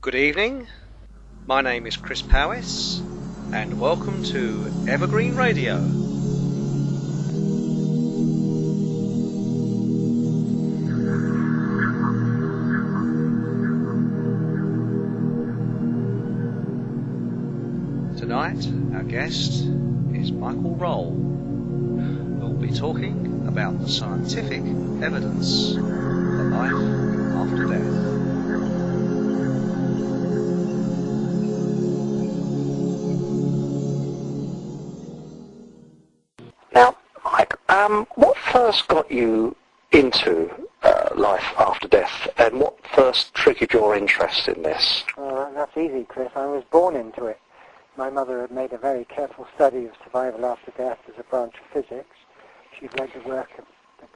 Good evening, my name is Chris Powis and welcome to Evergreen Radio. Tonight our guest is Michaell Roll, who will be talking about the scientific evidence for life after death. Now, Mike, what first got you into life after death, and what first triggered your interest in this? That's easy, Chris. I was born into it. My mother had made a very careful study of survival after death as a branch of physics. She'd read the work of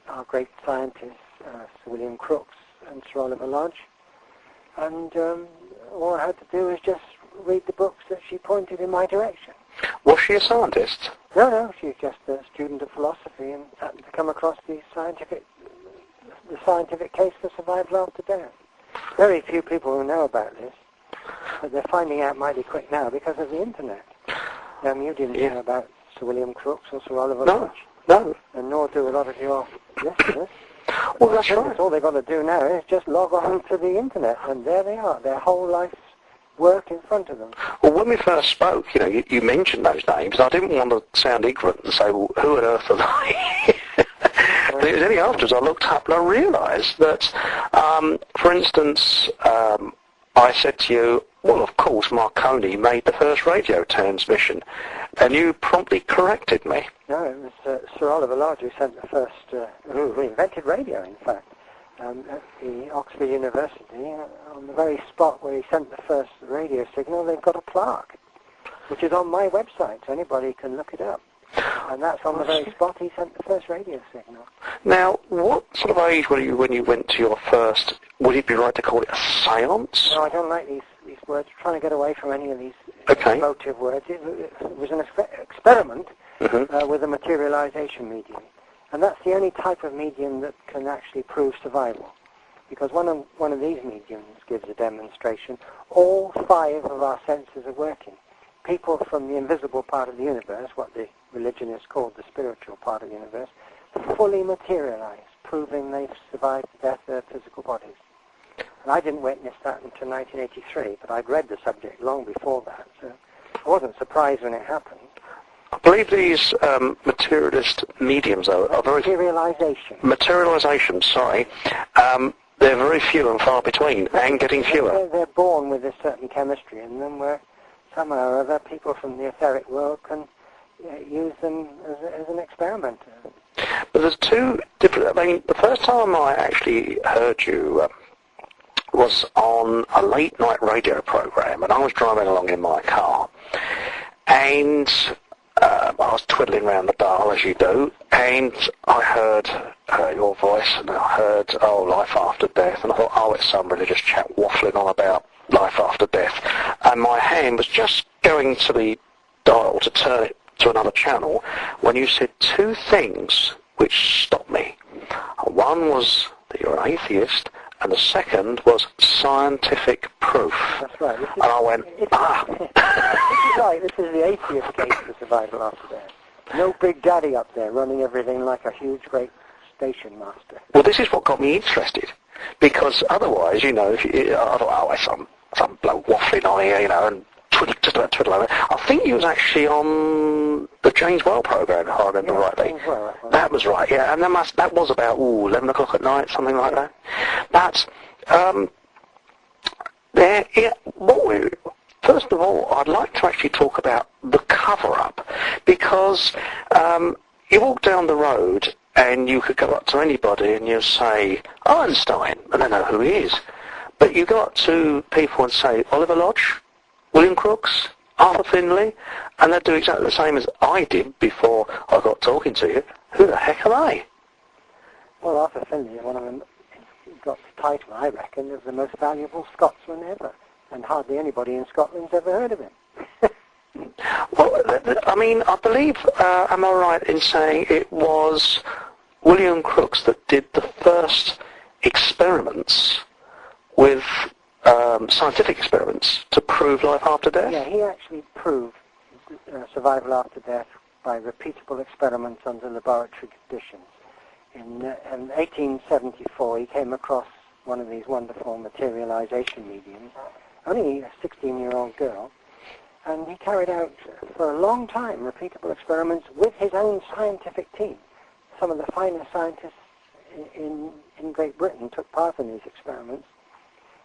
our great scientists, Sir William Crookes and Sir Oliver Lodge, and all I had to do was just read the books that she pointed in my direction. Was she a scientist? No, she's just a student of philosophy and happened to come across the scientific case for survival after death. Very few people who know about this, but they're finding out mighty quick now because of the internet. You didn't know about Sir William Crookes or Sir Oliver Lodge. No. And nor do a lot of your listeners. Well, that's right. All they've got to do now is just log on to the internet, and there they are, their whole life's work in front of them. Well, when we first spoke, you mentioned those names. I didn't want to sound ignorant and say, well, who on earth are they? But it was only afterwards I looked up and I realised that, for instance, I said to you, well, of course, Marconi made the first radio transmission, and you promptly corrected me. No, it was Sir Oliver Lodge who sent the first, who invented radio, in fact. At the Oxford University, on the very spot where he sent the first radio signal, they've got a plaque, which is on my website, so anybody can look it up. And that's on the very spot he sent the first radio signal. Now, what sort of age were you when you went to your first, would it be right to call it a seance? No, I don't like these words. I'm trying to get away from any of these emotive words. It was an experiment with a materialization medium. And that's the only type of medium that can actually prove survival. Because one of these mediums gives a demonstration. All 5 of our senses are working. People from the invisible part of the universe, what the religionists called the spiritual part of the universe, fully materialize, proving they've survived the death of their physical bodies. And I didn't witness that until 1983, but I'd read the subject long before that, so I wasn't surprised when it happened. I believe these materialist mediums are very... Materialization, sorry. They're very few and far between, and getting fewer. They're born with a certain chemistry, and then somehow or other people from the etheric world can use them as an experiment. But there's two different... the first time I actually heard you was on a late-night radio program, and I was driving along in my car, and... I was twiddling around the dial as you do, and I heard your voice, and I heard, life after death, and I thought, it's some religious chap waffling on about life after death, and my hand was just going to the dial to turn it to another channel when you said 2 things which stopped me. One was that you're an atheist, and the second was scientific proof. That's right. And I went, This is right. This is the atheist case for survival after death. No Big Daddy up there running everything like a huge, great station master. Well, this is what got me interested. Because otherwise, I thought, it's some bloke waffling on here, and just about twiddle over. I think he was actually on the James Well program, if I remember rightly. That was right, yeah, and that was about 11 o'clock at night, something like that. But first of all, I'd like to actually talk about the cover-up, because you walk down the road and you could go up to anybody and you say Einstein, and they know who he is. But you go up to people and say Oliver Lodge, William Crookes, Arthur Findlay, and they do exactly the same as I did before I got talking to you. Who the heck are they? Well, Arthur Findlay, one of them, got the title, I reckon, of the most valuable Scotsman ever, and hardly anybody in Scotland's ever heard of him. Well, I believe, am I right in saying it was William Crookes that did the first experiments with scientific experiments to prove life after death? Yeah, he actually proved survival after death by repeatable experiments under laboratory conditions. In 1874, he came across one of these wonderful materialization mediums, only a 16-year-old girl, and he carried out for a long time repeatable experiments with his own scientific team. Some of the finest scientists in Great Britain took part in these experiments,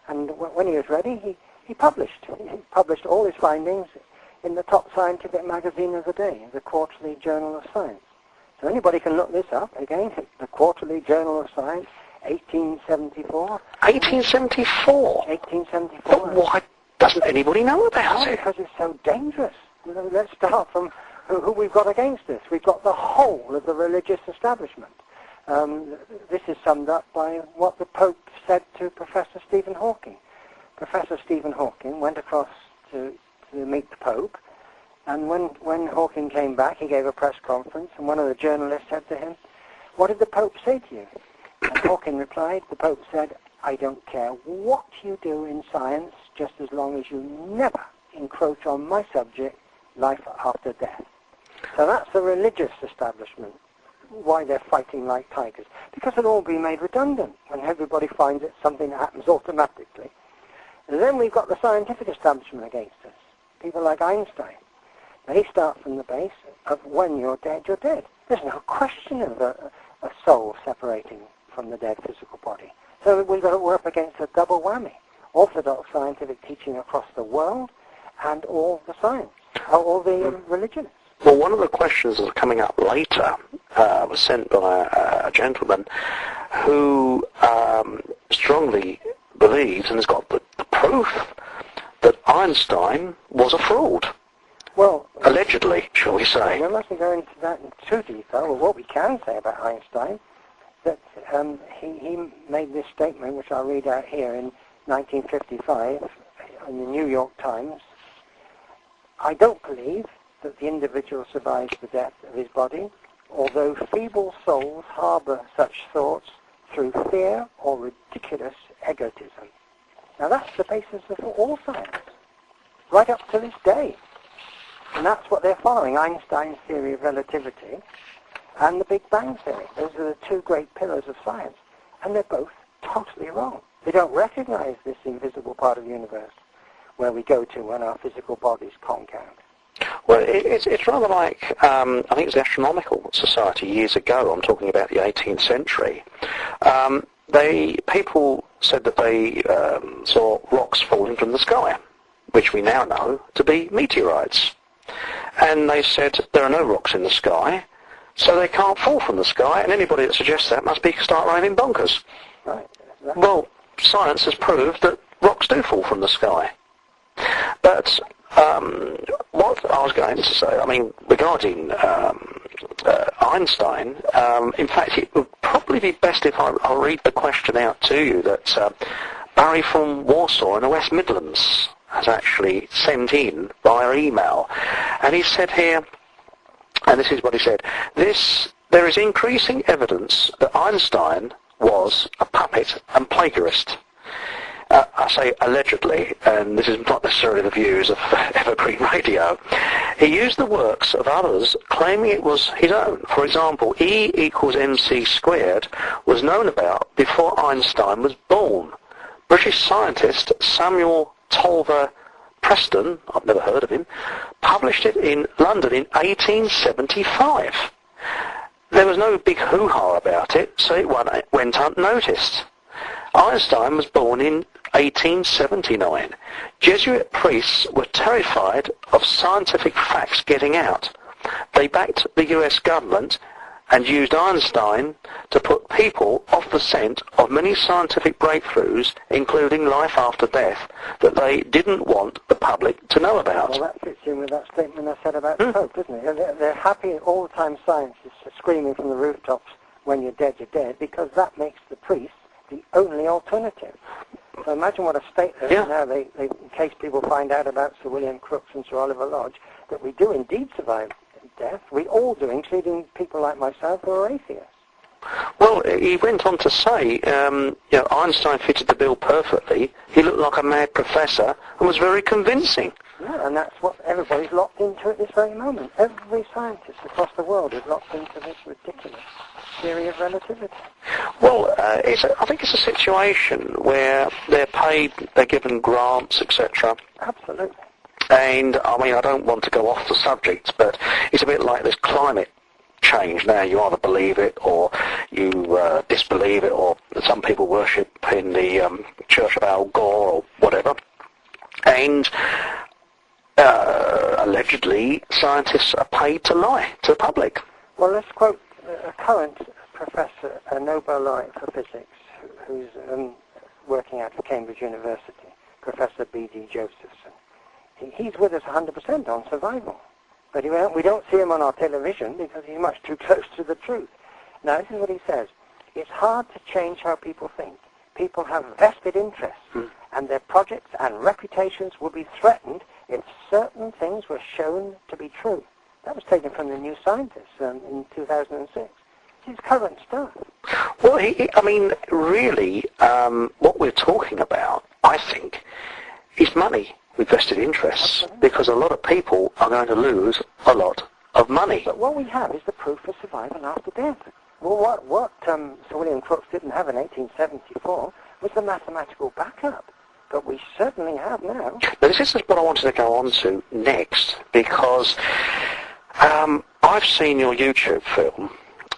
and when he was ready, he published. He published all his findings in the top scientific magazine of the day, the Quarterly Journal of Science. So anybody can look this up, again, the Quarterly Journal of Science, 1874. 1874? 1874. But why doesn't anybody know about it? Because it's so dangerous. Let's start from who we've got against us. We've got the whole of the religious establishment. This is summed up by what the Pope said to Professor Stephen Hawking. Professor Stephen Hawking went across to meet the Pope, and when Hawking came back, he gave a press conference, and one of the journalists said to him, "What did the Pope say to you?" And Hawking replied, the Pope said, "I don't care what you do in science, just as long as you never encroach on my subject, life after death." So that's the religious establishment, why they're fighting like tigers. Because it'll all be made redundant when everybody finds it's something that happens automatically. And then we've got the scientific establishment against us. People like Einstein. They start from the base of when you're dead, you're dead. There's no question of a soul separating from the dead physical body. So we're up against a double whammy. Orthodox scientific teaching across the world and all the science, all the religions. Well, one of the questions that are coming up later was sent by a gentleman who strongly believes and has got the proof that Einstein was a fraud. Well, allegedly, shall we say. We mustn't go into that in too detail, but what we can say about Einstein, that he made this statement, which I'll read out here, in 1955 in the New York Times. "I don't believe that the individual survives the death of his body, although feeble souls harbour such thoughts through fear or ridiculous egotism." Now that's the basis of all science, right up to this day. And that's what they're following, Einstein's theory of relativity and the Big Bang theory. Those are the two great pillars of science, and they're both totally wrong. They don't recognize this invisible part of the universe where we go to when our physical bodies conk out. Well, it's rather like, I think it was the Astronomical Society years ago, I'm talking about the 18th century. People said that they saw rocks falling from the sky, which we now know to be meteorites. And they said there are no rocks in the sky, so they can't fall from the sky, and anybody that suggests that must start raving bonkers. Right. Well, science has proved that rocks do fall from the sky. But what I was going to say, I mean, regarding Einstein, in fact, it would probably be best if I'll read the question out to you that Barry from Warsaw in the West Midlands has actually sent in via email. And he said here, and this is what he said, there is increasing evidence that Einstein was a puppet and plagiarist. I say allegedly, and this is not necessarily the views of Evergreen Radio. He used the works of others, claiming it was his own. For example, E equals mc squared was known about before Einstein was born. British scientist Samuel Tolver Preston, I've never heard of him, published it in London in 1875. There was no big hoo-ha about it, so it went unnoticed. Einstein was born in 1879. Jesuit priests were terrified of scientific facts getting out. They backed the US government and used Einstein to put people off the scent of many scientific breakthroughs, including life after death, that they didn't want the public to know about. Well, that fits in with that statement I said about the Pope, doesn't it? They're happy all the time science is screaming from the rooftops, when you're dead, because that makes the priest the only alternative. So imagine what a state they're in now, in case people find out about Sir William Crookes and Sir Oliver Lodge, that we do indeed survive death. We all do, including people like myself who are atheists. Well, he went on to say, Einstein fitted the bill perfectly. He looked like a mad professor and was very convincing. Yeah, and that's what everybody's locked into at this very moment. Every scientist across the world is locked into this ridiculous theory of relativity. Well, I think it's a situation where they're paid, they're given grants, etc. Absolutely. And, I mean, I don't want to go off the subject, but it's a bit like this climate change now. You either believe it or you disbelieve it, or some people worship in the Church of Al Gore or whatever. And allegedly, scientists are paid to lie to the public. Well, let's quote a current professor, a Nobel laureate for physics, who's working out of Cambridge University, Professor B.D. Josephson. He's with us 100% on survival. But we don't see him on our television because he's much too close to the truth. Now, this is what he says. It's hard to change how people think. People have vested interests, and their projects and reputations will be threatened if certain things were shown to be true. That was taken from the New Scientist in 2006. This is current stuff. Well, really, what we're talking about, I think, is money with vested interests. Absolutely. Because a lot of people are going to lose a lot of money. But what we have is the proof for survival after death. Well, what Sir William Crookes didn't have in 1874 was the mathematical backup. But we certainly have now. Now, this is what I wanted to go on to next, because I've seen your YouTube film,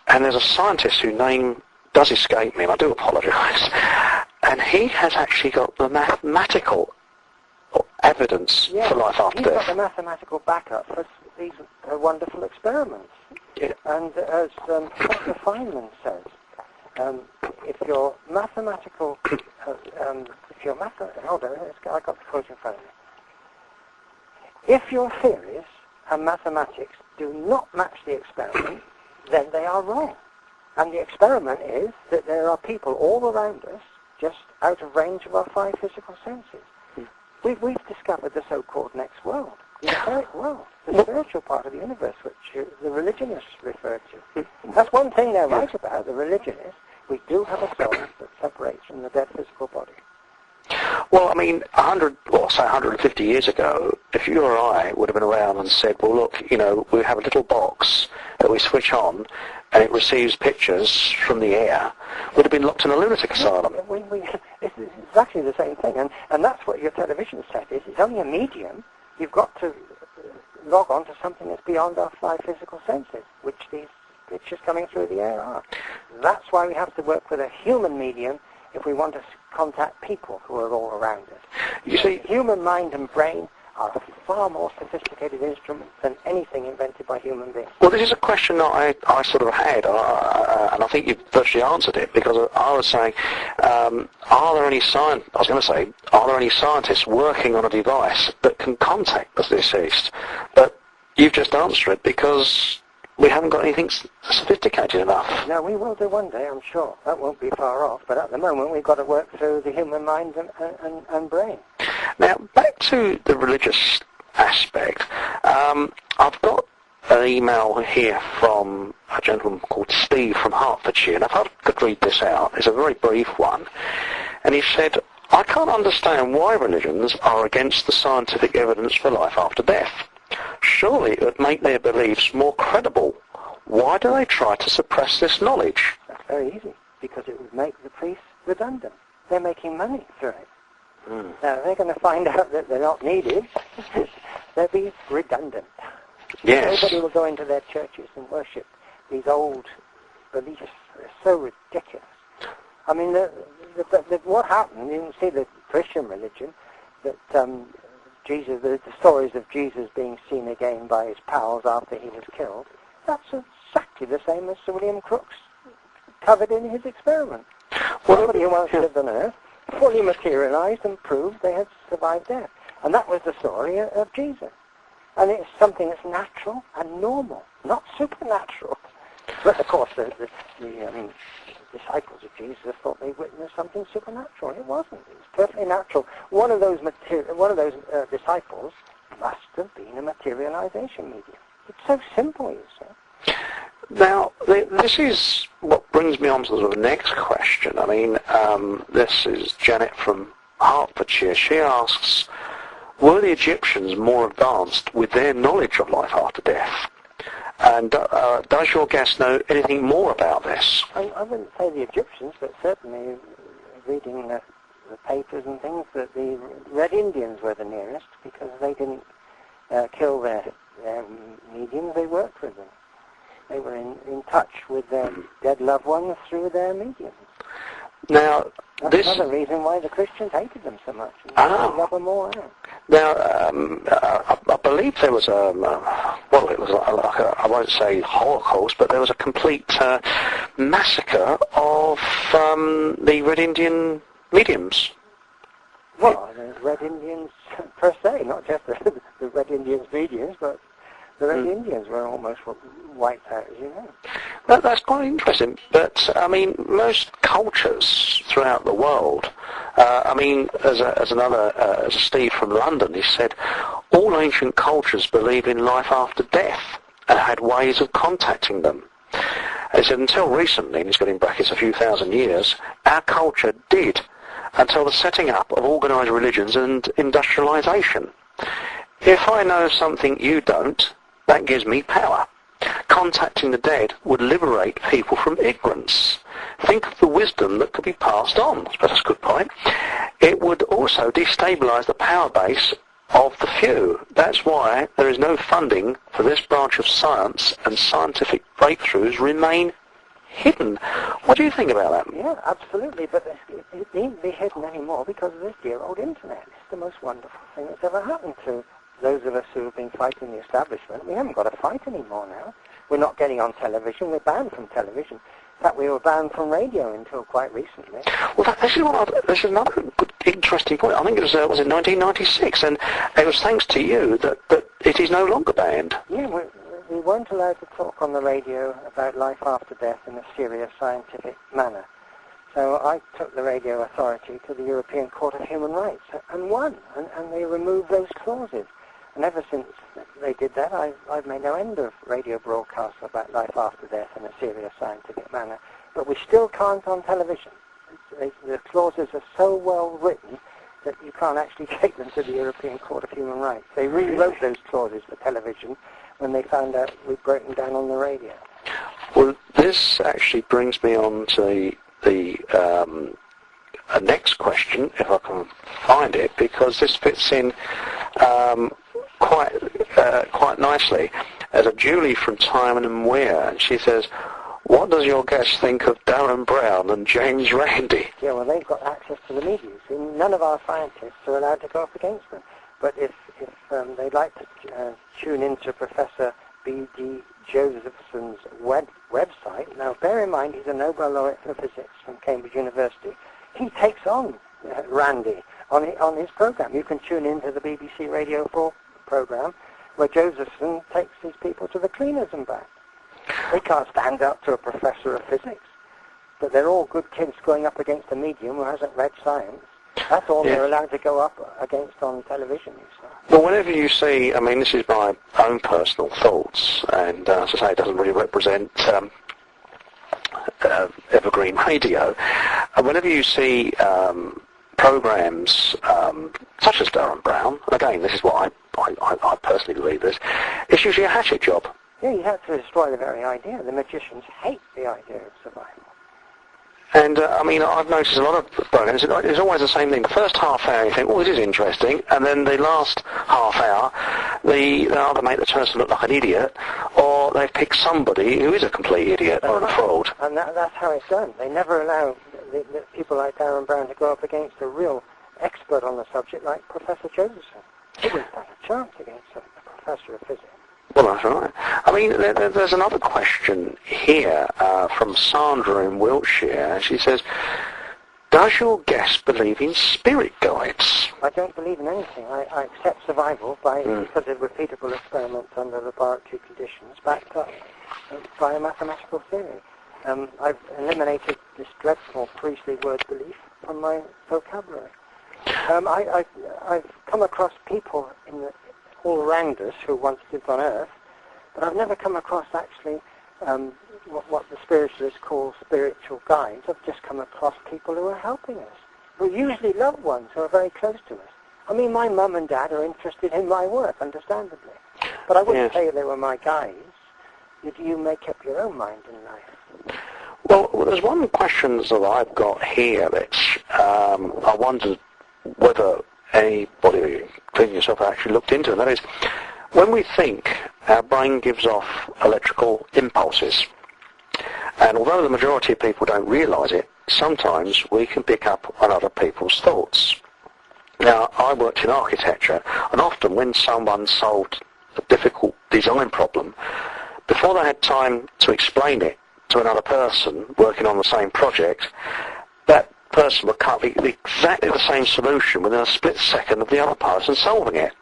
and there's a scientist whose name does escape me, and I do apologise, and he has actually got the mathematical evidence for life after death. He's got the mathematical backup for these wonderful experiments. Yeah. And as Dr. Feynman says, if your mathematical, hold on, I got the quote in front of me. If your theories and mathematics do not match the experiment, then they are wrong. And the experiment is that there are people all around us, just out of range of our five physical senses. We've discovered the so-called next world, the etheric world, the spiritual part of the universe, which the religionists refer to. That's one thing they're right about, the religionists. We do have a soul that separates from the dead physical body. Well, 150 years ago, if you or I would have been around and said, well, look, we have a little box that we switch on and it receives pictures from the air, would have been locked in a lunatic asylum. It's exactly the same thing, and that's what your television set is. It's only a medium. You've got to log on to something that's beyond our five physical senses, which these pictures coming through the air are. That's why we have to work with a human medium if we want to contact people who are all around us. You see, human mind and brain are a far more sophisticated instrument than anything invented by human beings. Well, this is a question that I sort of had, and I think you've virtually answered it, because I was saying, are there any scientists working on a device that can contact the deceased? But you've just answered it, because we haven't got anything sophisticated enough. No, we will do one day, I'm sure. That won't be far off. But at the moment, we've got to work through the human mind and brain. Now, back to the religious aspect. I've got an email here from a gentleman called Steve from Hertfordshire, and if I could read this out, it's a very brief one. And he said, I can't understand why religions are against the scientific evidence for life after death. Surely it would make their beliefs more credible. Why do they try to suppress this knowledge? That's very easy, because it would make the priests redundant. They're making money through it. Now, they're going to find out that they're not needed. They'll be redundant. Yes. Everybody will go into their churches and worship these old beliefs. They're so ridiculous. I mean, what happened, you can see the Christian religion, that Jesus, the stories of Jesus being seen again by his pals after he was killed, that's exactly the same as Sir William Crookes covered in his experiment. Somebody who once lived on Earth fully materialized and proved they had survived death. And that was the story of Jesus. And it's something that's natural and normal, not supernatural. But of course, the disciples of Jesus thought they witnessed something supernatural. It wasn't. It was perfectly natural. One of those disciples must have been a materialization medium. It's so simple, you see. Now, this is what brings me on to the next question. I mean, this is Janet from Hertfordshire. She asks, were the Egyptians more advanced with their knowledge of life after death? And does your guest know anything more about this? I wouldn't say the Egyptians, but certainly reading the papers and things, that the Red Indians were the nearest, because they didn't kill their mediums, they worked with them. They were in touch with their dead loved ones through their mediums. Now, that's another reason why the Christians hated them so much. They love them all out. Now, I believe there was it was like I won't say Holocaust, but there was a complete massacre of the Red Indian mediums. Well, the Red Indians per se, not just the Red Indians mediums, but the Red Indians were almost wiped out, as you know. That's quite interesting. But, I mean, most cultures throughout the world, as Steve from London, he said, all ancient cultures believe in life after death and had ways of contacting them. He said, until recently, and he's got in brackets a few thousand years, our culture did, until the setting up of organised religions and industrialisation. If I know something you don't, that gives me power. Contacting the dead would liberate people from ignorance. Think of the wisdom that could be passed on. That's a good point. It would also destabilise the power base of the few. That's why there is no funding for this branch of science, and scientific breakthroughs remain hidden. What do you think about that? Yeah, absolutely, but it needn't be hidden anymore because of this dear old internet. It's the most wonderful thing that's ever happened to those of us who have been fighting the establishment. We haven't got to fight anymore now. We're not getting on television. We're banned from television. In fact, we were banned from radio until quite recently. Well, this is another good, interesting point. I think it was in 1996, and it was thanks to you that it is no longer banned. Yeah, we weren't allowed to talk on the radio about life after death in a serious scientific manner. So I took the radio authority to the European Court of Human Rights and won, and they removed those clauses. And ever since they did that, I've made no end of radio broadcasts about life after death in a serious scientific manner. But we still can't on television. The clauses are so well written that you can't actually take them to the European Court of Human Rights. They rewrote those clauses for television when they found out we'd broken down on the radio. Well, this actually brings me on to the next question, if I can find it, because this fits in quite nicely. As a Julie from Timon and Weir, and she says, what does your guest think of Darren Brown and James Randi? Yeah, well, they've got access to the media. See, none of our scientists are allowed to go up against them. But if they'd like to tune into Professor B.D. Josephson's website, now bear in mind he's a Nobel laureate for physics from Cambridge University. He takes on Randi on his program. You can tune into the BBC Radio 4 program where Josephson takes these people to the cleaners and back. They can't stand up to a professor of physics, but they're all good kids going up against a medium who hasn't read science. That's all they're allowed to go up against on television. Well, whenever you see, I mean, this is my own personal thoughts, and as I say, it doesn't really represent evergreen radio. And whenever you see programs such as Darren Brown, and again, this is what I personally believe this, it's usually a hatchet job. Yeah, you have to destroy the very idea. The magicians hate the idea of survival. And, I mean, I've noticed a lot of programs, it's always the same thing. The first half hour you think, oh, this is interesting, and then the last half hour, they either make the person look like an idiot, or they pick somebody who is a complete idiot or a fraud. And that's how it's done. They never allow the people like Darren Brown to go up against a real expert on the subject like Professor Josephson. He wouldn't stand a chance against a professor of physics. Well, that's right. I mean, there's another question here from Sandra in Wiltshire. She says, does your guest believe in spirit guides? I don't believe in anything. I accept survival because of repeatable experiments under laboratory conditions backed up by a mathematical theory. I've eliminated this dreadful priestly word belief from my vocabulary. I've come across people all around us who once lived on Earth, but I've never come across actually what the spiritualists call spiritual guides, I've just come across people who are helping us, who are usually loved ones who are very close to us. I mean, my mum and dad are interested in my work, understandably. But I wouldn't say they were my guides. You make up your own mind in life. Well, there's one question that I've got here that I wondered whether anybody, including yourself, actually looked into, and that is, when we think, our brain gives off electrical impulses. And although the majority of people don't realise it, sometimes we can pick up on other people's thoughts. Now, I worked in architecture, and often when someone solved a difficult design problem, before they had time to explain it to another person working on the same project, that person would come up with exactly the same solution within a split second of the other person solving it.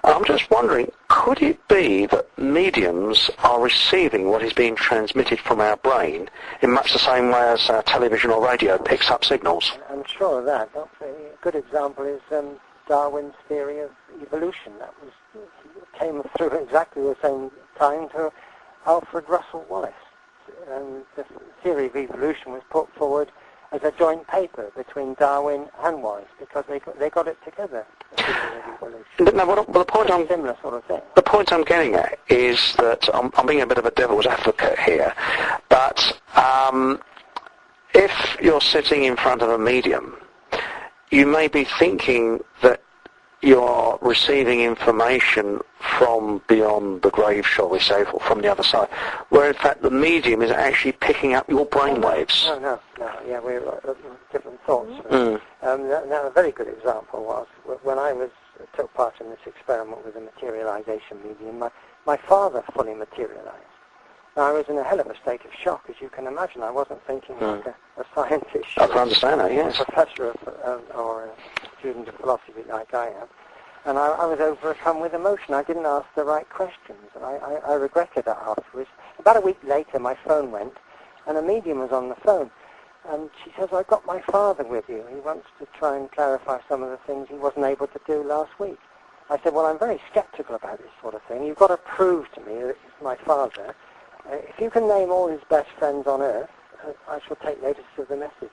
And I'm just wondering, could it be that mediums are receiving what is being transmitted from our brain in much the same way as television or radio picks up signals? I'm sure of that. A good example is Darwin's theory of evolution. That came through exactly the same time to Alfred Russel Wallace. And the theory of evolution was put forward as a joint paper between Darwin and Wallace because they got it together. The point I'm similar sort of thing. The point I'm getting at is that I'm being a bit of a devil's advocate here, but if you're sitting in front of a medium, you may be thinking that you're receiving information from beyond the grave, shall we say, or from the other side, where in fact the medium is actually picking up your brain waves. No, yeah, we're different thoughts. Now, a very good example was when I took part in this experiment with a materialization medium, my father fully materialized. Now, I was in a hell of a state of shock, as you can imagine. I wasn't thinking like a scientist. I can understand that, yes. A professor or a student of philosophy like I am. And I was overcome with emotion. I didn't ask the right questions, and I regretted that afterwards. About a week later, my phone went, and a medium was on the phone. And she says, I've got my father with you. He wants to try and clarify some of the things he wasn't able to do last week. I said, well, I'm very skeptical about this sort of thing. You've got to prove to me that it's my father. If you can name all his best friends on earth, I shall take notice of the message.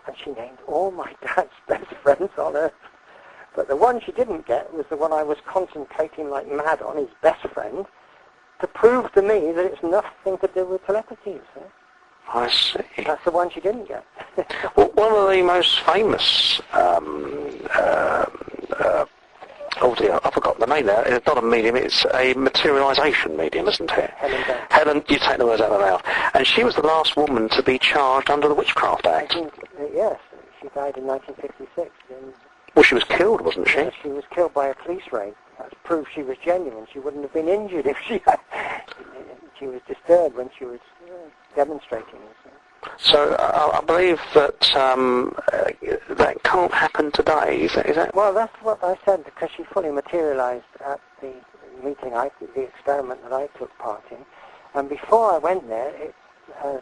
And she named all my dad's best friends on earth. But the one she didn't get was the one I was concentrating like mad on, his best friend, to prove to me that it's nothing to do with telepathy, you see. I see. That's the one she didn't get. Well, one of the most famous, oh dear, I forgot the name there. It's not a medium, it's a materialization medium, isn't it? Helen, you take the words out of my mouth. And she was the last woman to be charged under the Witchcraft Act. Yes, she died in 1956. Well, she was killed, wasn't she? She was killed by a police raid. That's proof she was genuine. She wouldn't have been injured if she was disturbed when she was demonstrating. So I believe that that can't happen today. Is that? Well, that's what I said, because she fully materialized at the meeting, the experiment that I took part in. And before I went there,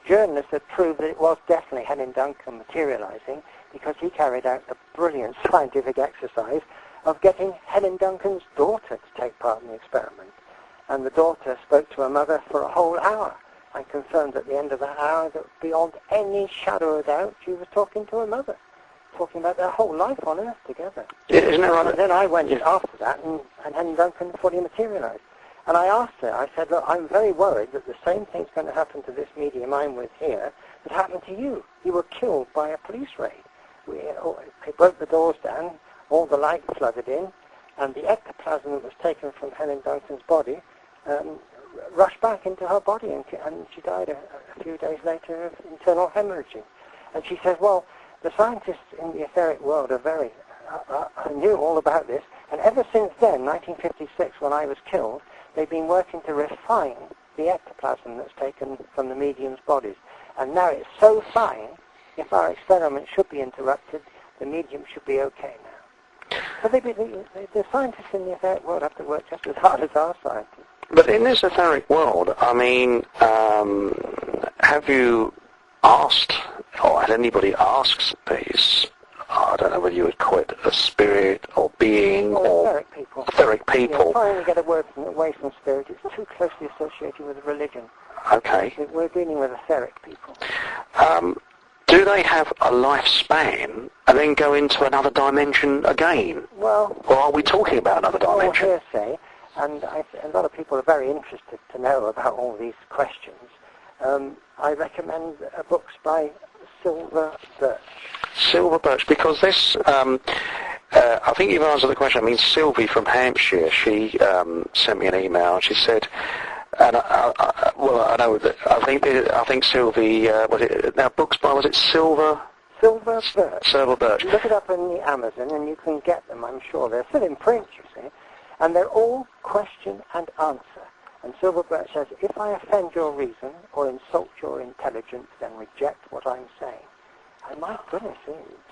journalists had proved that it was definitely Helen Duncan materializing, because he carried out the brilliant scientific exercise of getting Helen Duncan's daughter to take part in the experiment. And the daughter spoke to her mother for a whole hour and confirmed at the end of that hour that beyond any shadow of doubt she was talking to her mother, talking about their whole life on Earth together. Isn't that right? And then I went after that and Helen Duncan fully materialized. And I asked her, I said, look, I'm very worried that the same thing's going to happen to this medium I'm with here that happened to you. You were killed by a police raid. They broke the doors down, all the light flooded in, and the ectoplasm that was taken from Helen Duncan's body rushed back into her body, and she died a few days later of internal hemorrhaging. And she says, well, the scientists in the etheric world are very knew all about this, and ever since then, 1956, when I was killed, they've been working to refine the ectoplasm that's taken from the medium's bodies. And now it's so fine, if our experiment should be interrupted, the medium should be okay now. So the scientists in the etheric world have to work just as hard as our scientists. But in this etheric world, I mean, have you asked, or had anybody asked these, I don't know whether you would call it a spirit or being or etheric people. Etheric people. Yeah, trying to get away from spirit. It's too closely associated with religion. Okay. We're dealing with etheric people. Do they have a lifespan and then go into another dimension again? Well... Or are we talking about another dimension? All hearsay, and a lot of people are very interested to know about all these questions. I recommend books by Silver Birch. Silver Birch, because this... I think you've answered the question. I mean, Sylvie from Hampshire, she sent me an email. She said... And I know that I think Sylvie was it now books by was it Silver Birch. Silver Birch. Look it up in the Amazon and you can get them. I'm sure they're still in print, you see, and they're all question and answer. And Silver Birch says, if I offend your reason or insult your intelligence, then reject what I'm saying. And my goodness,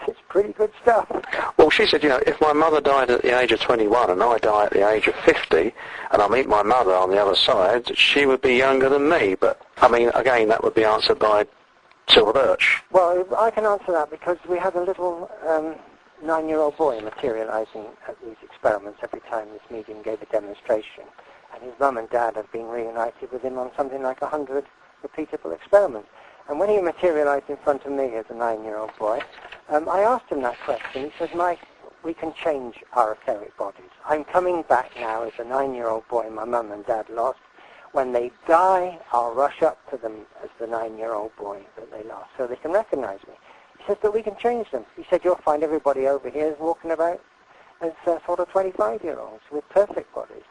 it's pretty good stuff. Well, she said, if my mother died at the age of 21 and I die at the age of 50, and I meet my mother on the other side, she would be younger than me. But, I mean, again, that would be answered by Silver Birch. Well, I can answer that because we had a little 9-year-old boy materializing at these experiments every time this medium gave a demonstration. And his mum and dad have been reunited with him on something like 100 repeatable experiments. And when he materialized in front of me as a 9-year-old boy, I asked him that question. He says, Mike, we can change our etheric bodies. I'm coming back now as a 9-year-old boy my mum and dad lost. When they die, I'll rush up to them as the 9-year-old boy that they lost so they can recognize me. He says, but we can change them. He said, you'll find everybody over here is walking about as sort of 25-year-olds with perfect bodies.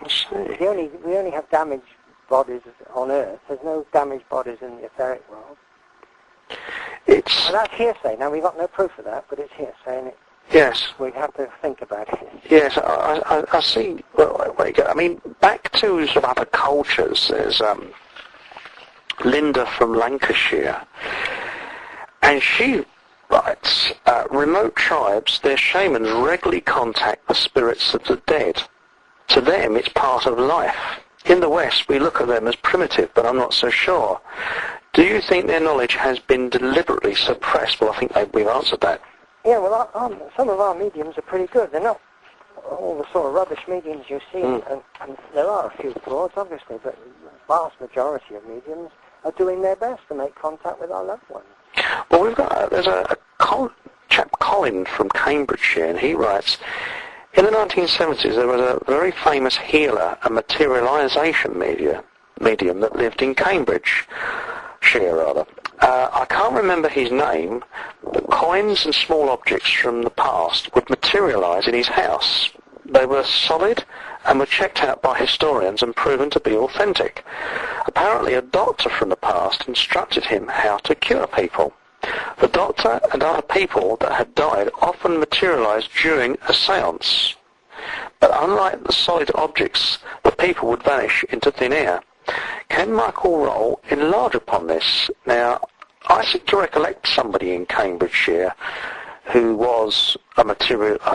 I see. We only have damaged bodies on Earth. There's no damaged bodies in the etheric world. Well, that's hearsay. Now, we've got no proof of that, but it's hearsay, and yes, we have to think about it. Yes, I see. Well, I mean, back to some other cultures, there's Linda from Lancashire, and she writes, remote tribes, their shamans regularly contact the spirits of the dead. To them, it's part of life. In the West, we look at them as primitive, but I'm not so sure. Do you think their knowledge has been deliberately suppressed? Well, I think we've answered that. Yeah, well, some of our mediums are pretty good. They're not all the sort of rubbish mediums you see, and there are a few frauds, obviously, but the vast majority of mediums are doing their best to make contact with our loved ones. Well, there's a chap, Colin, from Cambridgeshire, and he writes, in the 1970s, there was a very famous healer, a materialization medium that lived in Cambridgeshire, rather. I can't remember his name, but coins and small objects from the past would materialize in his house. They were solid and were checked out by historians and proven to be authentic. Apparently, a doctor from the past instructed him how to cure people. The doctor and other people that had died often materialized during a séance. But unlike the solid objects, the people would vanish into thin air. Can Michaell Roll enlarge upon this? Now, I seem to recollect somebody in Cambridgeshire who was a materialized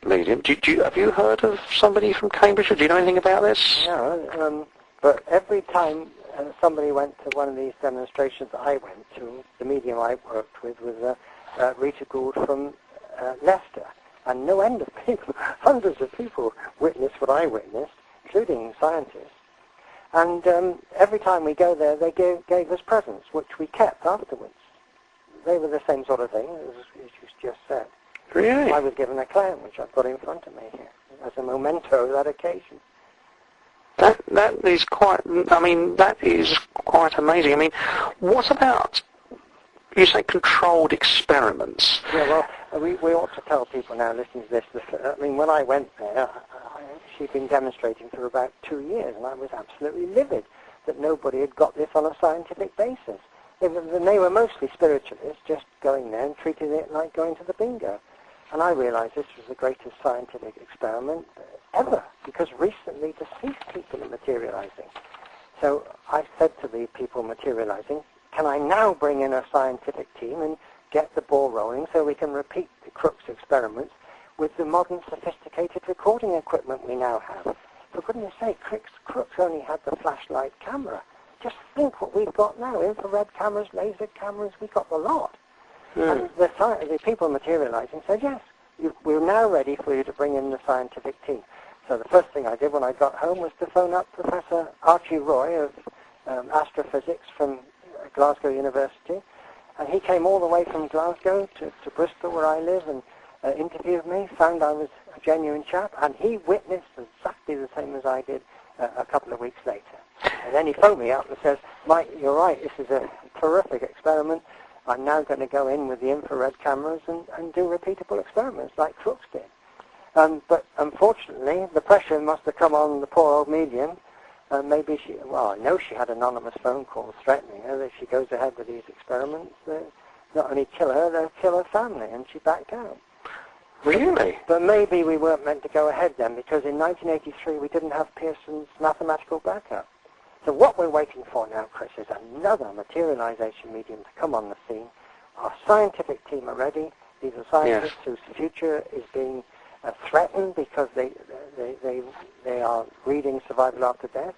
medium. Have you heard of somebody from Cambridgeshire? Do you know anything about this? No, but every time somebody went to one of these demonstrations that I went to, the medium I worked with was Rita Gould from Leicester, and no end of people, hundreds of people witnessed what I witnessed, including scientists. And every time we go there, they gave us presents, which we kept afterwards. They were the same sort of thing as you just said. Really? I was given a clown, which I've got in front of me here, as a memento of that occasion. That is quite. I mean, that is quite amazing. I mean, what about, you say, controlled experiments? Yeah, well, we ought to tell people now listening to this. I mean, when I went there, she'd been demonstrating for about 2 years, and I was absolutely livid that nobody had got this on a scientific basis. They were mostly spiritualists, just going there and treating it like going to the bingo. And I realized this was the greatest scientific experiment ever, because recently deceased people are materializing. So I said to the people materializing, can I now bring in a scientific team and get the ball rolling so we can repeat the Crookes experiments with the modern sophisticated recording equipment we now have? For goodness sake, Crookes only had the flashlight camera. Just think what we've got now, infrared cameras, laser cameras, we've got the lot. And the people materializing said, yes, we're now ready for you to bring in the scientific team. So the first thing I did when I got home was to phone up Professor Archie Roy of astrophysics from Glasgow University. And he came all the way from Glasgow to Bristol, where I live, and interviewed me, found I was a genuine chap, and he witnessed exactly the same as I did a couple of weeks later. And then he phoned me up and says, Mike, you're right, this is a terrific experiment. I'm now going to go in with the infrared cameras and do repeatable experiments like Crookes did. But unfortunately, the pressure must have come on the poor old medium. Maybe I know she had anonymous phone calls threatening her that if she goes ahead with these experiments, they'll not only kill her, they'll kill her family, and she backed out. Really? But maybe we weren't meant to go ahead then, because in 1983 we didn't have Pearson's mathematical backup. So what we're waiting for now, Chris, is another materialization medium to come on the scene. Our scientific team are ready. These are scientists whose future is being threatened because they are reading Survival After Death,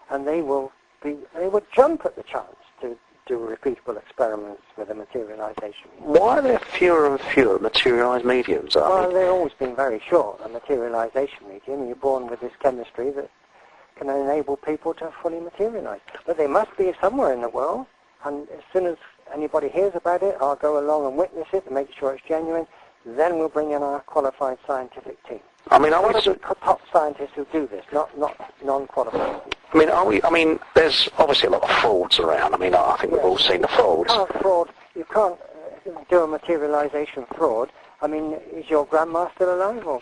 and they would jump at the chance to do repeatable experiments with a materialization medium. Why are there fewer and fewer materialized mediums? Well, they've always been very short. A materialization medium, you're born with this chemistry that can enable people to fully materialize. But they must be somewhere in the world, and as soon as anybody hears about it, I'll go along and witness it and make sure it's genuine. Then we'll bring in our qualified scientific team. I mean, top scientists who do this, not non-qualified. I mean, there's obviously a lot of frauds around. I mean, I think we've all seen the frauds. You can't do a materialization fraud. I mean, is your grandma still alive, or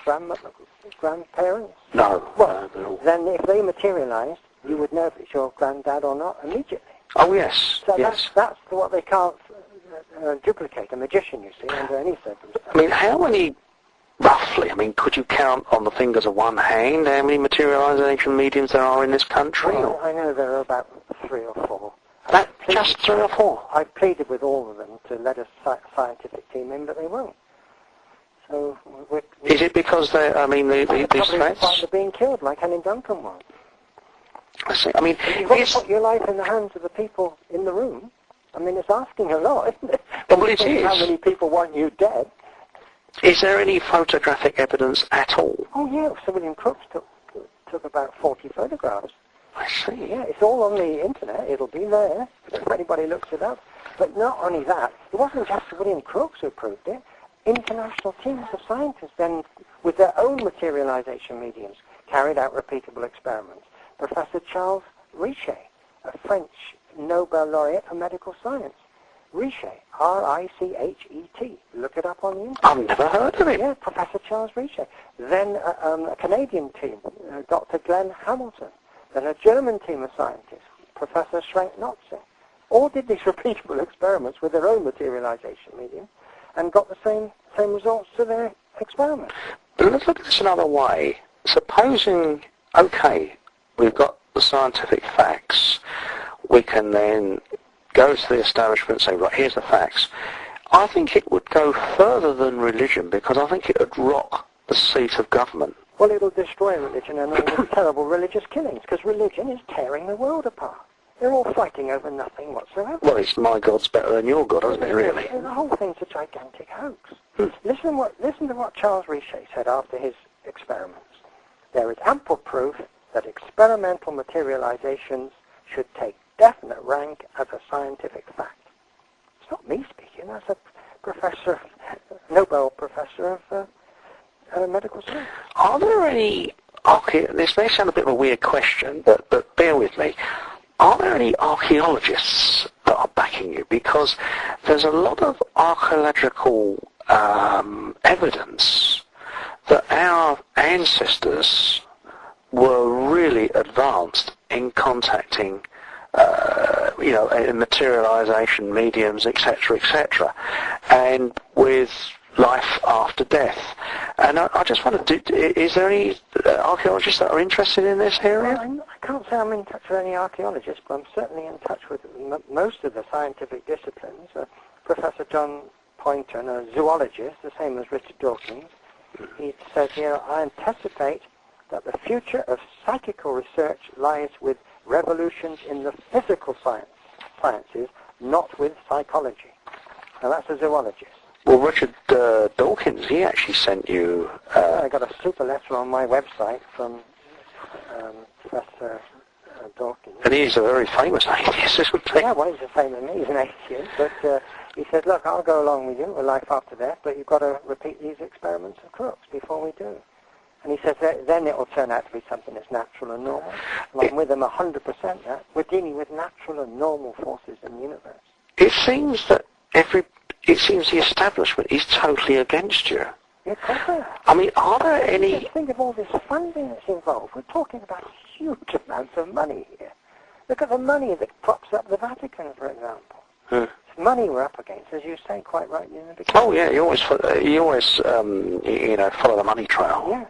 grandparents? No. Well, no. then if they materialized, you would know if it's your granddad or not immediately. Oh, yes. So yes. that's what they can't duplicate, a magician, you see, under any circumstance. I mean, how many, roughly, could you count on the fingers of one hand how many materialization mediums there are in this country? Well, I know there are about 3 or 4. Just 3 or 4? I pleaded with all of them to let a scientific team in, but they won't. So is it because these threats are being killed, like Henry Duncan was? I see. You've got to put your life in the hands of the people in the room. It's asking a lot, isn't it? Well, it is. How many people want you dead? Is there any photographic evidence at all? Oh, yeah. Sir William Crookes took about 40 photographs. I see. Yeah, it's all on the internet. It'll be there if anybody looks it up. But not only that, it wasn't just Sir William Crookes who proved it. International teams of scientists then, with their own materialization mediums, carried out repeatable experiments. Professor Charles Richet, a French Nobel laureate for medical science. Richet, R-I-C-H-E-T. Look it up on the internet. I've never heard of it. Yeah, Professor Charles Richet. Then a Canadian team, Dr. Glenn Hamilton. Then a German team of scientists, Professor Schrenk-Notze. All did these repeatable experiments with their own materialization medium and got the same results to their experiment. But let's look at this another way. Supposing, okay, we've got the scientific facts, we can then go to the establishment and say, right, here's the facts. I think it would go further than religion, because I think it would rock the seat of government. Well, it'll destroy religion and all the terrible religious killings, because religion is tearing the world apart. They're all fighting over nothing whatsoever. Well, it's my God's better than your God, isn't it, really? The whole thing's a gigantic hoax. Listen to what Charles Richet said after his experiments. There is ample proof that experimental materializations should take definite rank as a scientific fact. It's not me speaking, that's a Nobel professor of medical science. Are there any, this may sound a bit of a weird question, but bear with me. Are there any archaeologists that are backing you? Because there's a lot of archaeological evidence that our ancestors were really advanced in contacting materialization mediums, etc., etc., and with life after death. And I just wondered, is there any archaeologists that are interested in this area? Well, I can't say I'm in touch with any archaeologists, but I'm certainly in touch with most of the scientific disciplines. Professor John Poynton, a zoologist, the same as Richard Dawkins, he says here, I anticipate that the future of psychical research lies with revolutions in the physical sciences, not with psychology. Now that's a zoologist. Well, Richard Dawkins, he actually sent you... I got a super letter on my website from Professor Dawkins. And he's a very famous atheist, isn't he? Yeah, well, he's a famous, he's an atheist, but he said, look, I'll go along with you with life after death, but you've got to repeat these experiments of Crookes before we do. And he says then it will turn out to be something that's natural and normal. And I'm with him 100% that. We're dealing with natural and normal forces in the universe. It seems that the establishment is totally against you. Yeah, of course they are. I mean, are there any... Just think of all this funding that's involved. We're talking about huge amounts of money here. Look at the money that props up the Vatican, for example. It's money we're up against, as you say quite rightly in the beginning. Oh, yeah, you always follow the money trail. Yeah.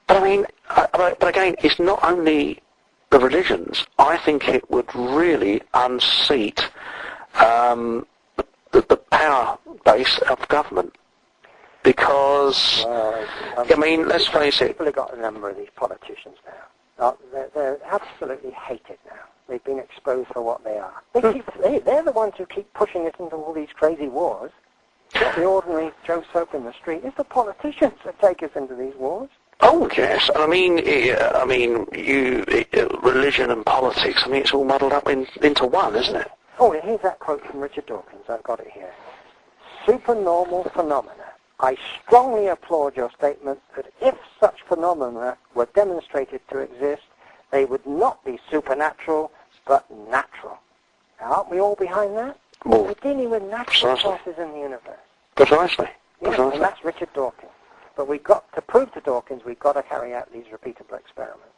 But I mean, but again, it's not only the religions. I think it would really unseat the power base of government. Because, I mean, let's face it. People have got a number of these politicians now. They're absolutely hated now. They've been exposed for what they are. They're the ones who keep pushing us into all these crazy wars. Not the ordinary Joe Soap in the street. It's the politicians that take us into these wars. Oh yes, I mean, religion and politics. I mean, it's all muddled up into one, isn't it? Oh, here's that quote from Richard Dawkins. I've got it here. Supernormal phenomena. I strongly applaud your statement that if such phenomena were demonstrated to exist, they would not be supernatural, but natural. Now, aren't we all behind that? Well, we're dealing with natural forces in the universe. Precisely. Yeah, and that's Richard Dawkins. But we've got to prove to Dawkins we've got to carry out these repeatable experiments.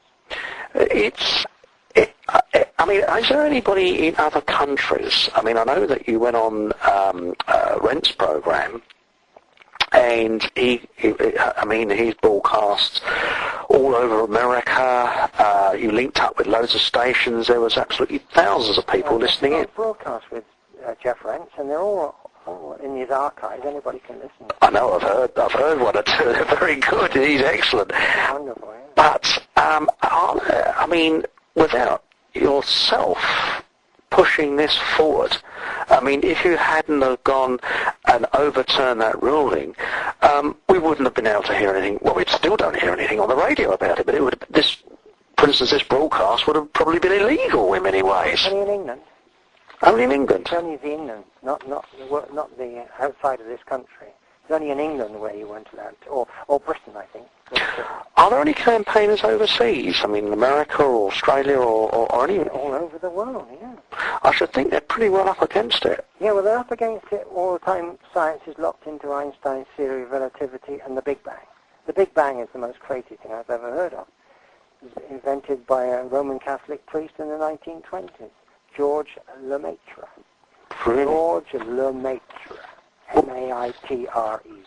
I mean, is there anybody in other countries? I mean, I know that you went on Rent's program, and he's broadcast all over America. You linked up with loads of stations. There was absolutely thousands of people listening in. Broadcast with Jeff Rentz, and they're all in his archives. Anybody can listen. I know. I've heard one or two. They're very good. He's excellent. Wonderful. Yeah. But I mean, without yourself pushing this forward, I mean, if you hadn't have gone and overturned that ruling, we wouldn't have been able to hear anything. Well, we still don't hear anything on the radio about it. But for instance, this broadcast would have probably been illegal in many ways. Only in England. Only in England. It's only the England, not the outside of this country. It's only in England where you weren't allowed to, or Britain, I think. Are there any campaigners overseas? I mean, America or Australia or any? All over the world, yeah. I should think they're pretty well up against it. Yeah, well, they're up against it all the time. Science is locked into Einstein's theory of relativity and the Big Bang. The Big Bang is the most crazy thing I've ever heard of. It was invented by a Roman Catholic priest in the 1920s, George Lemaitre. Really? George Lemaitre, M-A-I-T-R-E,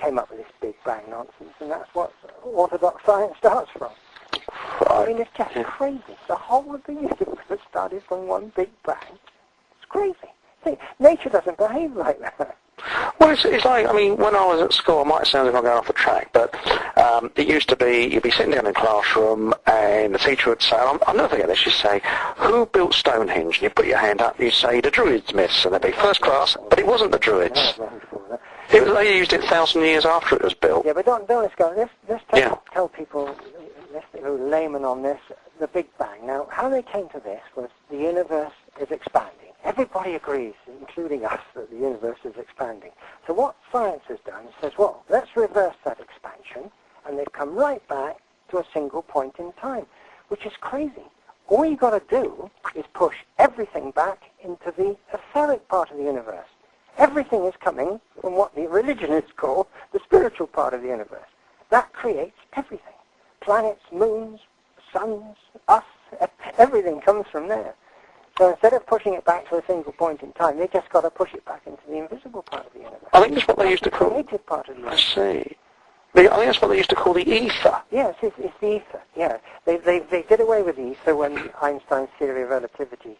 came up with this Big Bang nonsense, and that's what orthodox science starts from. I mean, it's just crazy. The whole of the universe started from one Big Bang. It's crazy. See, nature doesn't behave like that. Well, it's like, I mean, when I was at school, it might sound as if I'm going off the track, but it used to be, you'd be sitting down in a classroom and the teacher would say, I'll never forget this, she'd say, who built Stonehenge? And you put your hand up and you say, the Druids, miss, and they'd be first class, but it wasn't the Druids. They used it 1,000 years after it was built. Yeah, but let's go. Let's tell people, let's be layman on this, the Big Bang. Now, how they came to this was the universe is expanding. Everybody agrees, including us, that the universe is expanding. So what science has done is says, well, let's reverse that expansion, and they've come right back to a single point in time, which is crazy. All you've got to do is push everything back into the etheric part of the universe. Everything is coming from what the religionists call the spiritual part of the universe. That creates everything. Planets, moons, suns, us, everything comes from there. So instead of pushing it back to a single point in time, they just got to push it back into the invisible part of the universe. I think that's what they used to call the creative part of the universe. I see. I think that's what they used to call the ether. Yes, it's the ether. Yeah, they did away with the ether when Einstein's theory of relativity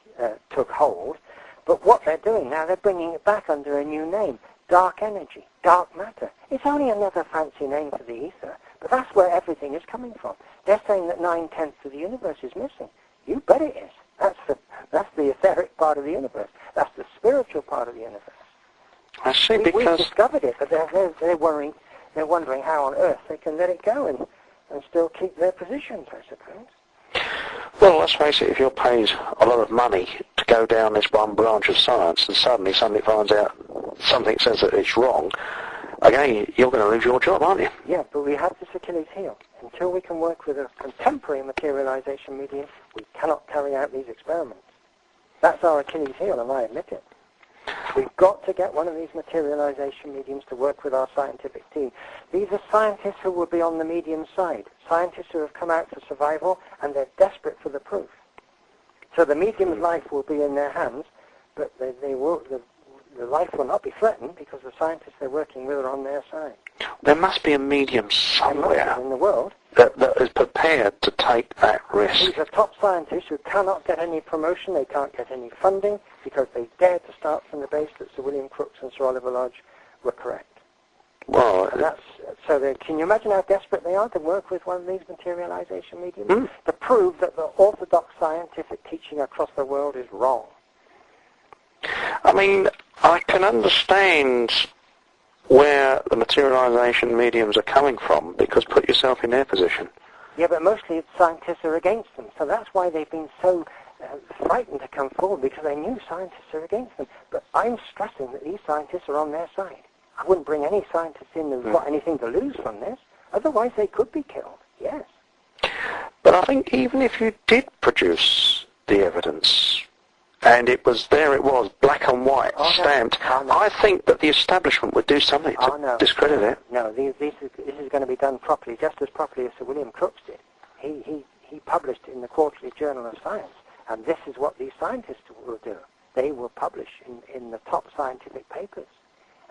took hold. But what they're doing now, they're bringing it back under a new name: dark energy, dark matter. It's only another fancy name for the ether, but that's where everything is coming from. They're saying that 9/10 of the universe is missing. You bet it is. That's the etheric part of the universe. That's the spiritual part of the universe. I see, We've discovered it, but they're wondering how on earth they can let it go and still keep their positions, I suppose. Well, let's face it, if you're paid a lot of money to go down this one branch of science and suddenly somebody finds out, something says that it's wrong, again, you're going to lose your job, aren't you? Yeah, but we have this Achilles heel. Until we can work with a contemporary materialization medium, we cannot carry out these experiments. That's our Achilles heel, and I admit it. We've got to get one of these materialization mediums to work with our scientific team. These are scientists who will be on the medium side, scientists who have come out for survival, and they're desperate for the proof. So the medium's life will be in their hands, but the life will not be threatened because the scientists they're working with are on their side. There must be a medium somewhere in the world that is prepared to take that risk. These are top scientists who cannot get any promotion, they can't get any funding, because they dared to start from the base that Sir William Crookes and Sir Oliver Lodge were correct. Well, can you imagine how desperate they are to work with one of these materialization mediums? To prove that the orthodox scientific teaching across the world is wrong. I mean, I can understand where the materialization mediums are coming from, because put yourself in their position. Yeah, but mostly scientists are against them, so that's why they've been so frightened to come forward, because they knew scientists are against them. But I'm stressing that these scientists are on their side. I wouldn't bring any scientists in who've got anything to lose from this, otherwise they could be killed, yes. But I think even if you did produce the evidence, and it was black and white, stamped, I think that the establishment would do something to discredit it. No, this is going to be done properly, just as properly as Sir William Crookes did. He published in the Quarterly Journal of Science, and this is what these scientists will do. They will publish in the top scientific papers.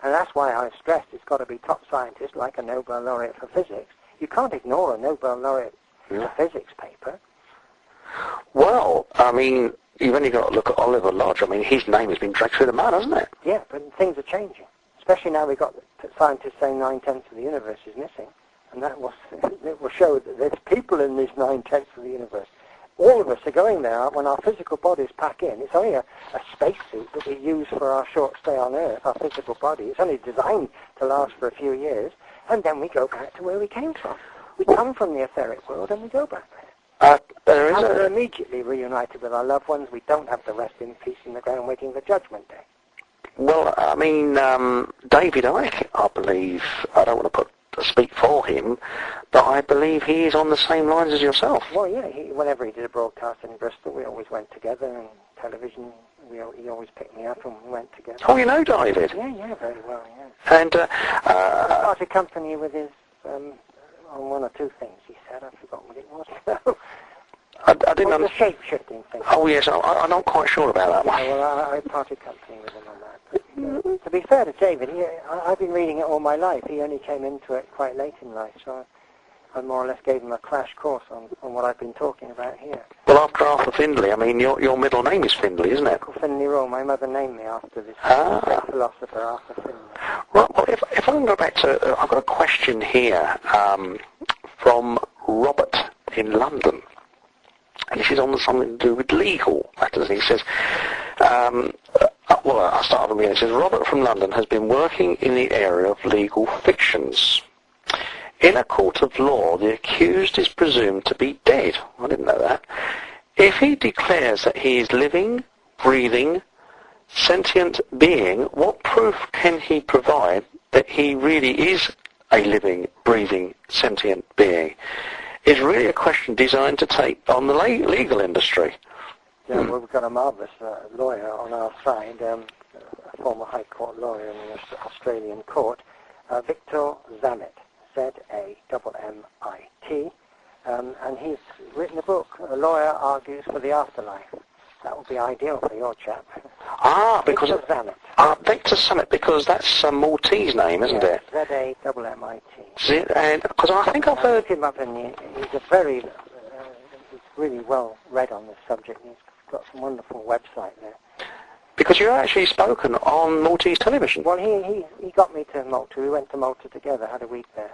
And that's why I stressed it's got to be top scientists, like a Nobel laureate for physics. You can't ignore a Nobel laureate for physics paper. Well, I mean, you've only got to look at Oliver Lodge. I mean, his name has been dragged through the mud, hasn't it? Yeah, but things are changing. Especially now we've got scientists saying 9/10 of the universe is missing. And it will show that there's people in these 9/10 of the universe. All of us are going there when our physical bodies pack in. It's only a spacesuit that we use for our short stay on Earth, our physical body. It's only designed to last for a few years, and then we go back to where we came from. We come from the etheric world and we go back there. We're immediately reunited with our loved ones. We don't have to rest in peace in the ground waiting for Judgment Day. Well, I mean, David Icke, I believe, I don't want to speak for him, but I believe he is on the same lines as yourself. Well, yeah, whenever he did a broadcast in Bristol, we always went together, and television, he always picked me up and we went together. Oh, you know David? Yeah, very well, yeah. And I started company with his, on one or two things he said. I forgot what it was. I didn't understand. The shape-shifting thing. Oh, yes, I'm not quite sure about that one. Yeah, well, I parted company with him on that. But, to be fair to David, I've been reading it all my life. He only came into it quite late in life, so I more or less gave him a crash course on what I've been talking about here. Well, after Arthur Findlay, I mean, your middle name is Findlay, isn't it? Michaell Roll. My mother named me after this great philosopher, Arthur Findlay. Right, well, if I can go back to, I've got a question here from Robert in London. And this is on something to do with legal matters. He says, well, I'll start from here. It says, Robert from London has been working in the area of legal fictions. In a court of law, the accused is presumed to be dead. I didn't know that. If he declares that he is living, breathing, sentient being, what proof can he provide that he really is a living, breathing, sentient being? Is really a question designed to take on the legal industry. Yeah, well, we've got a marvellous lawyer on our side, a former High Court lawyer in the Australian court, Victor Zammit, Z-A-M-M-I-T, and he's written a book, A Lawyer Argues for the Afterlife. That would be ideal for your chap. Because Victor Zammit. Victor Zammit, because that's a Maltese name, isn't it? Z-A-M-M-I-T. Because I think I've heard him up, and he's he's really well read on this subject. He's got some wonderful website there. Because you've actually spoken on Maltese television. Well, he got me to Malta. We went to Malta together, had a week there.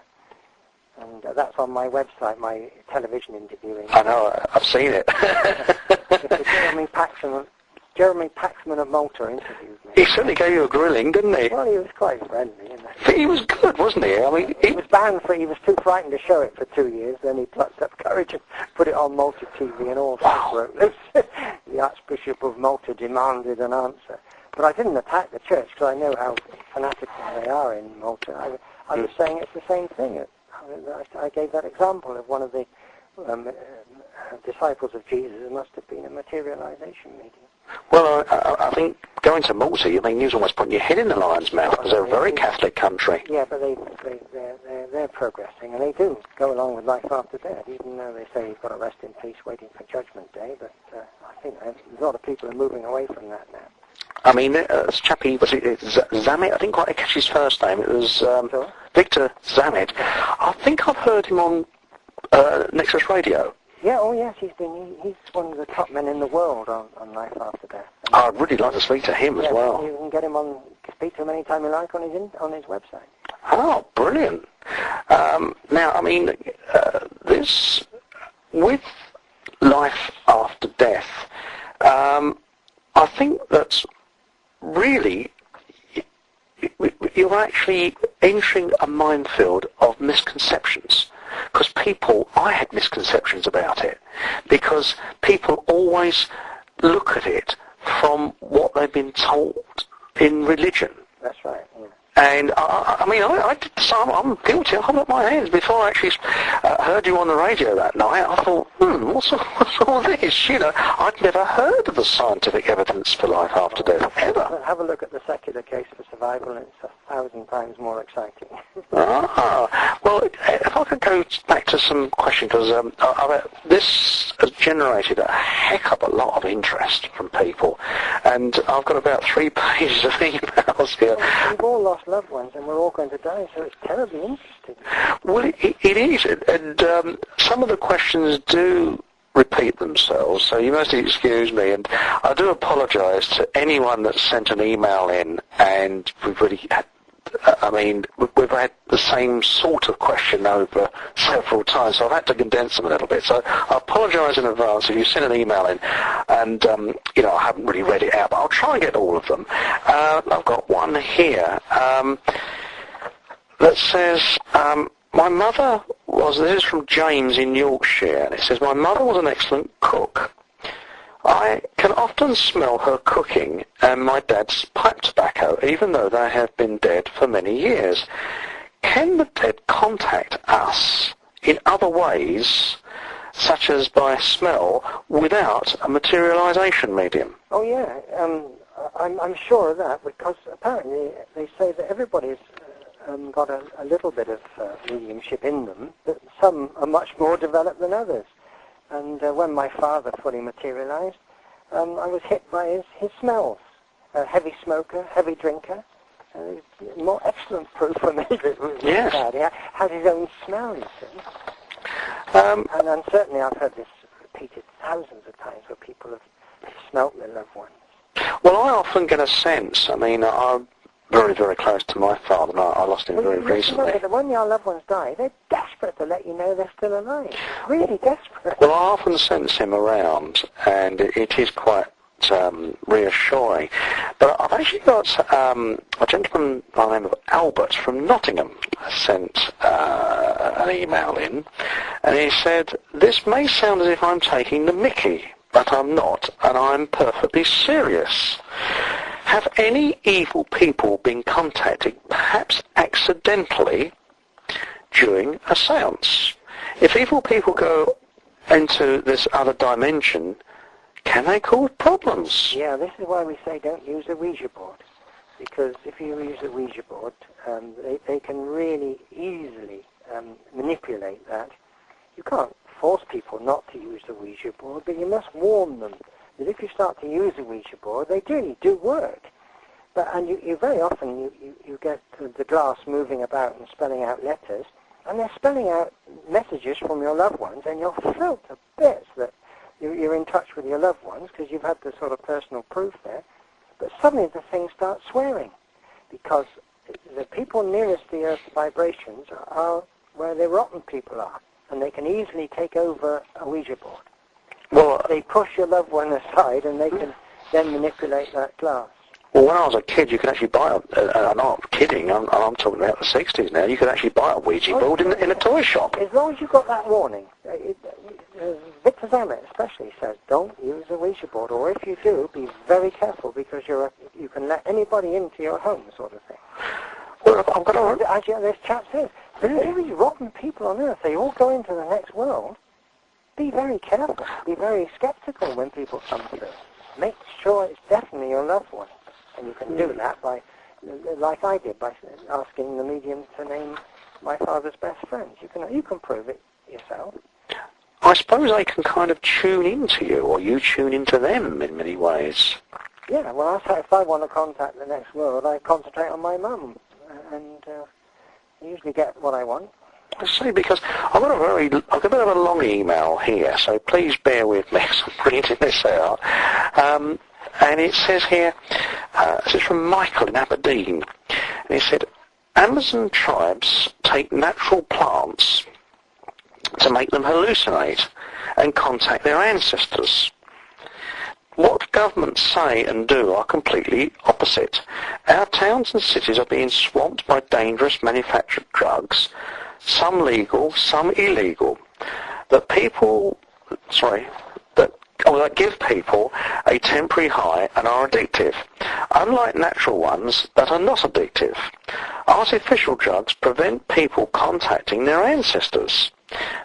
And that's on my website, my television interviewing. I know, I've seen it. Paxson Jeremy Paxman of Malta interviewed me. He certainly gave you a grilling, didn't he? Well, he was quite friendly. He was good, wasn't he? I mean, he was banned he was too frightened to show it for 2 years. Then he plucked up courage and put it on Malta TV, and all that wrote this. The Archbishop of Malta demanded an answer. But I didn't attack the church because I know how fanatical they are in Malta. I was saying it's the same thing. I gave that example of one of the disciples of Jesus. It must have been a materialization medium. Well, I think going to Malta, I mean, you're almost putting your head in the lion's mouth because they're a very Catholic country. Yeah, but they're progressing, and they do go along with life after death, even though they say you've got to rest in peace waiting for Judgment Day. But I think a lot of people are moving away from that now. I mean, this chappie, was it Zamet? I didn't quite catch his first name. It was Victor Zamet. I think I've heard him on Nexus Radio. Yeah, oh yes, he's one of the top men in the world on life after death. I'd really like to speak to him as well. You can get him speak to him anytime you like on his website. Oh, brilliant. Now, I mean, this, with life after death, I think that's really, you're actually entering a minefield of misconceptions. Because I had misconceptions about it, because people always look at it from what they've been told in religion. That's right, yeah. And I mean, I did some. I'm guilty. I hold up my hands. Before I actually heard you on the radio that night, I thought, what's all this? You know, I'd never heard of the scientific evidence for life after death ever. Have a look at the secular case for survival, and it's 1,000 times more exciting. Well, if I could go back to some questions, because this has generated a heck of a lot of interest from people, and I've got about 3 pages of emails here. Well, we've all lost loved ones, and we're all going to die, so it's terribly interesting. Well, it is, and some of the questions do repeat themselves, so you must excuse me, and I do apologise to anyone that sent an email in, and we've really had, we've had the same sort of question over several times, so I've had to condense them a little bit. So I apologise in advance if you sent an email in, and I haven't really read it out, but I'll try and get all of them. I've got one here that says, my mother this is from James in Yorkshire, and it says, my mother was an excellent cook. I can often smell her cooking and my dad's pipe tobacco, even though they have been dead for many years. Can the dead contact us in other ways, such as by smell, without a materialization medium? Oh yeah, I'm sure of that, because apparently they say that everybody's got a little bit of mediumship in them, but some are much more developed than others. And when my father fully materialized, I was hit by his smells. A heavy smoker, heavy drinker. More excellent proof for me that it was bad. He had his own smell, you see. And certainly I've heard this repeated thousands of times where people have smelt their loved ones. Well, I often get a sense, I'm very, very close to my father, and I lost him very recently. Remember that when your loved ones die, they're desperate to let you know they're still alive. Really desperate. Well, I often sense him around, and it is quite reassuring. But I've actually got a gentleman by the name of Albert from Nottingham sent an email in, and he said, this may sound as if I'm taking the mickey, but I'm not, and I'm perfectly serious. Have any evil people been contacted, perhaps accidentally, during a séance? If evil people go into this other dimension, can they cause problems? Yeah, this is why we say don't use a Ouija board. Because if you use a Ouija board, they can really easily manipulate that. You can't force people not to use the Ouija board, but you must warn them that if you start to use a Ouija board, they really do work. And you very often you get the glass moving about and spelling out letters, and they're spelling out messages from your loved ones, and you're thrilled to bits that you're in touch with your loved ones because you've had the sort of personal proof there. But suddenly the thing starts swearing, because the people nearest the Earth's vibrations are where the rotten people are, and they can easily take over a Ouija board. Well, they push your loved one aside, and they can then manipulate that glass. Well, when I was a kid, you could actually buy I'm not kidding, I'm talking about the 60s now, you could actually buy a Ouija board in a toy shop. As long as you got that warning. Victor Zamet especially says, don't use a Ouija board, or if you do, be very careful, because you can let anybody into your home, sort of thing. Well, I've got as this chap says, there's all these rotten people on earth, they all go into the next world. Be very careful, be very skeptical when people come through. Make sure it's definitely your loved one. And you can do that by, like I did, by asking the medium to name my father's best friends. You can prove it yourself. I suppose they can kind of tune into you, or you tune into them in many ways. Yeah, well, if I want to contact the next world, I concentrate on my mum, and usually get what I want. I see, because I've got a bit of a long email here, so please bear with me as I'm reading this out. And it says here, this is from Michael in Aberdeen, and he said, Amazon tribes take natural plants to make them hallucinate and contact their ancestors. What governments say and do are completely opposite. Our towns and cities are being swamped by dangerous manufactured drugs, some legal, some illegal, that give people a temporary high and are addictive, unlike natural ones that are not addictive. Artificial drugs prevent people contacting their ancestors.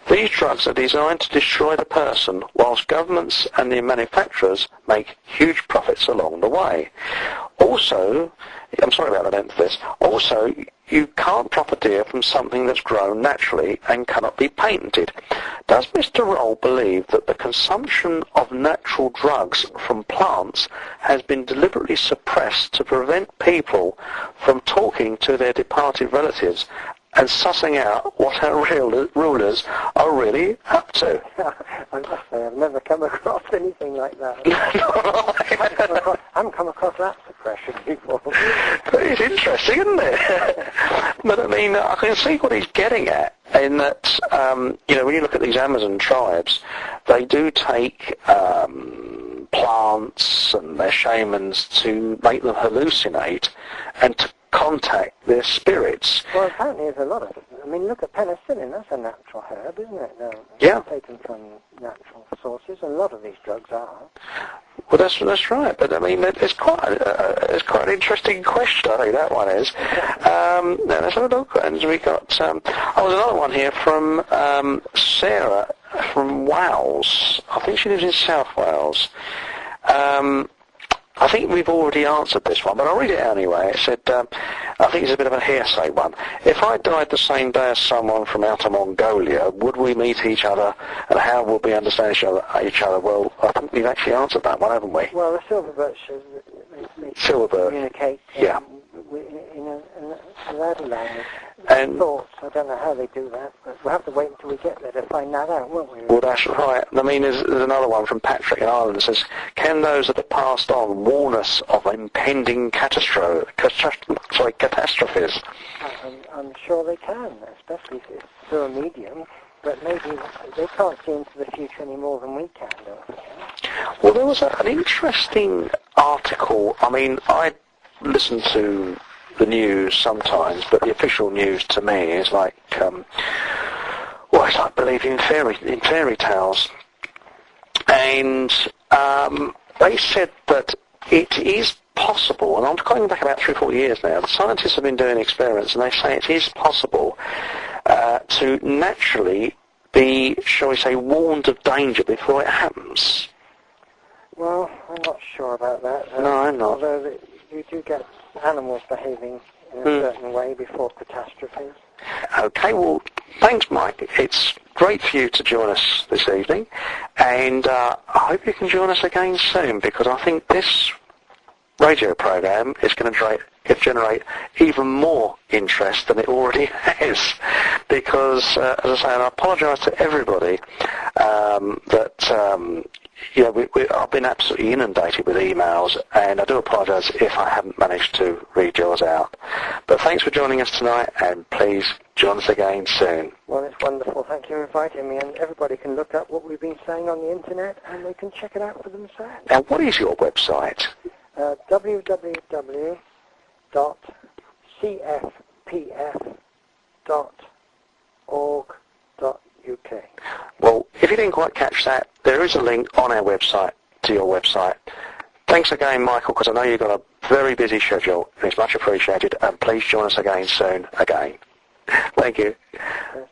These drugs are designed to destroy the person, whilst governments and the manufacturers make huge profits along the way. Also, I'm sorry about the length of this, also, you can't profiteer from something that's grown naturally and cannot be patented. Does Mr. Roll believe that the consumption of natural drugs from plants has been deliberately suppressed to prevent people from talking to their departed relatives and sussing out what our real rulers are really up to? I must say, I've never come across anything like that. I haven't come across that suppression before. It's interesting, isn't it? But I mean, I can see what he's getting at, in that, when you look at these Amazon tribes, they do take plants and their shamans to make them hallucinate and to contact their spirits. Well, apparently there's a lot of it. I mean, look at penicillin. That's a natural herb, isn't it? Yeah. Taken from natural sources. A lot of these drugs are. Well, that's right. But I mean, it's quite an interesting question. I think that one is. Now let's have a look. And we got. There's another one here from Sarah from Wales. I think she lives in South Wales. I think we've already answered this one, but I'll read it anyway. It said, I think it's a bit of a hearsay one. If I died the same day as someone from outer Mongolia, would we meet each other, and how would we understand each other? Well, I think we've actually answered that one, haven't we? Well, the silver birch communicate in a louder language. And thoughts. I don't know how they do that, but we'll have to wait until we get there to find that out, won't we? Well, that's right. I mean, there's another one from Patrick in Ireland that says, can those that have passed on warn us of impending catastrophes? I'm sure they can, especially if it's through a medium, but maybe they can't see into the future any more than we can, don't they? Well, there was an interesting article. I mean, I listen to the news sometimes, but the official news to me is like, it's like believing in fairy tales. And they said that it is possible, and I'm going back about 3 or 4 years now, the scientists have been doing experiments, and they say it is possible to naturally be, shall we say, warned of danger before it happens. Well, I'm not sure about that. No, I'm not. Although you do get animals behaving in a certain way before catastrophes. Okay, well, thanks, Mike. It's great for you to join us this evening, and I hope you can join us again soon, because I think this radio program is going to generate even more interest than it already has, because, as I say, and I apologise to everybody that Yeah, I've been absolutely inundated with emails, and I do apologise if I haven't managed to read yours out. But thanks for joining us tonight, and please join us again soon. Well, it's wonderful. Thank you for inviting me, and everybody can look up what we've been saying on the internet, and they can check it out for themselves. Now, what is your website? www.cfpf.org.uk. Well, if you didn't quite catch that, there is a link on our website to your website. Thanks again, Michael, because I know you've got a very busy schedule, and it's much appreciated, and please join us again soon again. Thank you. Yes.